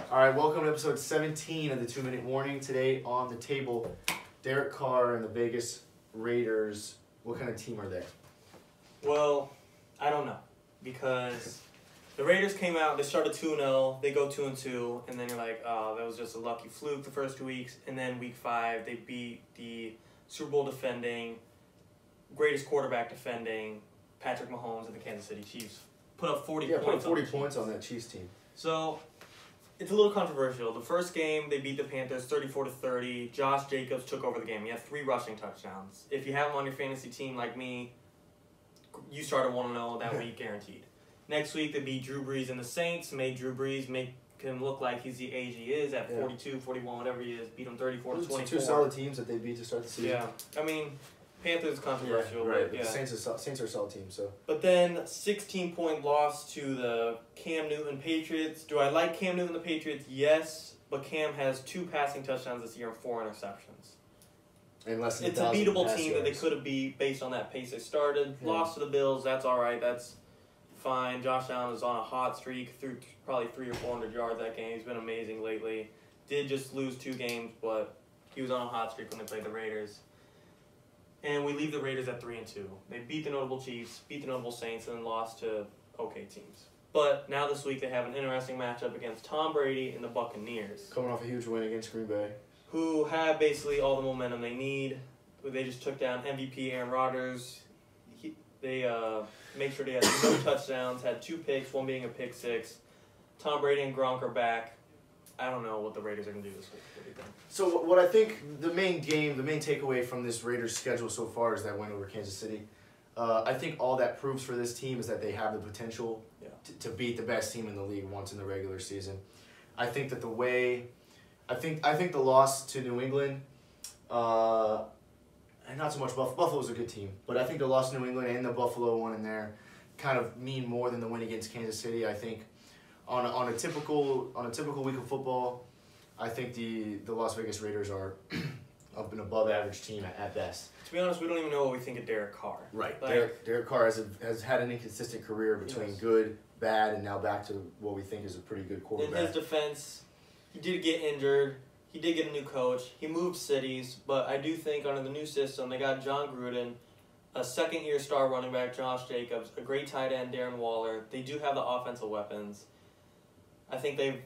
All right, welcome to episode 17 of the 2-Minute Warning. Today on the table, Derek Carr and the Vegas Raiders. What kind of team are they? Well, I don't know, because the Raiders came out, they started 2-0, they go 2-2, and then you're like, oh, that was just a lucky fluke the first 2 weeks, and then week 5, they beat the Super Bowl defending, greatest quarterback defending, Patrick Mahomes and the Kansas City Chiefs. Put up 40 points. Put up 40 points on that Chiefs team. So, it's a little controversial. The first game, they beat the Panthers 34-30. Josh Jacobs took over the game. He had 3 rushing touchdowns. If you have him on your fantasy team like me, you started 1-0 that week, guaranteed. Next week, they beat Drew Brees and the Saints, made Drew Brees make him look like he's the age he is at 42, 41, whatever he is. Beat him 34-24. 2 solid teams that they beat to start the season. Yeah, I mean, Panthers controversial, right? but yeah. The Saints are a solid team, so. But then 16-point loss to the Cam Newton Patriots. Do I like Cam Newton the Patriots? Yes, but Cam has 2 passing touchdowns this year and 4 interceptions. And less than it's a beatable team that they could have beat based on that pace they started. Yeah. Lost to the Bills, that's all right. That's fine. Josh Allen is on a hot streak, threw probably 300 or 400 yards that game. He's been amazing lately. Did just lose 2 games, but he was on a hot streak when they played the Raiders. And we leave the Raiders at 3-2. They beat the notable Chiefs, beat the notable Saints, and then lost to okay teams. But now this week they have an interesting matchup against Tom Brady and the Buccaneers. Coming off a huge win against Green Bay. Who have basically all the momentum they need. They just took down MVP Aaron Rodgers. They made sure they had no touchdowns, had 2 picks, 1 being a pick 6. Tom Brady and Gronk are back. I don't know what the Raiders are going to do this week. What do you think? So what I think the main takeaway from this Raiders schedule so far is that win over Kansas City. I think all that proves for this team is that they have the potential to beat the best team in the league once in the regular season. I think that I think the loss to New England, and not so much Buffalo's a good team, but I think the loss to New England and the Buffalo one in there kind of mean more than the win against Kansas City. I think on a typical week of football, I think the Las Vegas Raiders are an above average team at best. To be honest, we don't even know what we think of Derek Carr. Right. Like, Derek Carr has had an inconsistent career between good, bad, and now back to what we think is a pretty good quarterback. In his defense, he did get injured. He did get a new coach. He moved cities, but I do think under the new system, they got John Gruden, a second-year star running back, Josh Jacobs, a great tight end, Darren Waller. They do have the offensive weapons. I think they've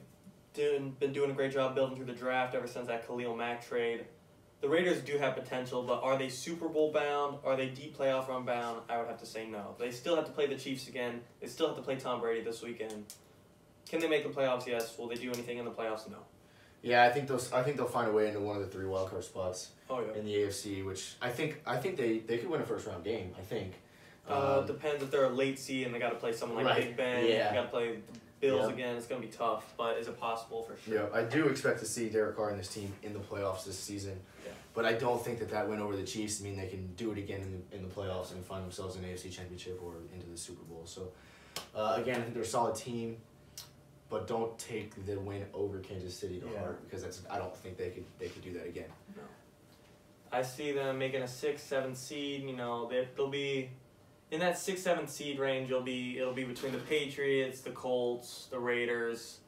been doing a great job building through the draft ever since that Khalil Mack trade. The Raiders do have potential, but are they Super Bowl bound? Are they deep playoff run bound? I would have to say no. They still have to play the Chiefs again. They still have to play Tom Brady this weekend. Can they make the playoffs? Yes. Will they do anything in the playoffs? No. Yeah, I think they'll find a way into one of the 3 wildcard spots in the AFC, which I think they could win a first-round game, I think. Depends if they're a late seed and they got to play someone like Big Ben. Yeah. They got to play the Bills again. It's going to be tough, but is it possible for sure? Yeah, I do expect to see Derek Carr and this team in the playoffs this season. Yeah. But I don't think that win over the Chiefs mean they can do it again in the playoffs and find themselves in the AFC Championship or into the Super Bowl. So, again, I think they're a solid team. But don't take the win over Kansas City to heart because I don't think they could do that again. No. I see them making a 6-7 seed. You know, they'll be in that 6-7 seed range. It'll be between the Patriots, the Colts, the Raiders.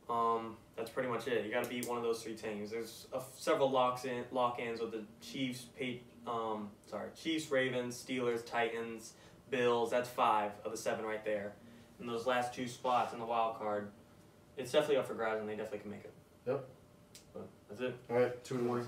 That's pretty much it. You got to beat one of those 3 teams. There's several lock-ins with the Chiefs, Chiefs, Ravens, Steelers, Titans, Bills. That's 5 of the 7 right there. And those last 2 spots in the wild card, it's definitely up for grabs, and they definitely can make it. Yep. But that's it. All right, 2 in the morning.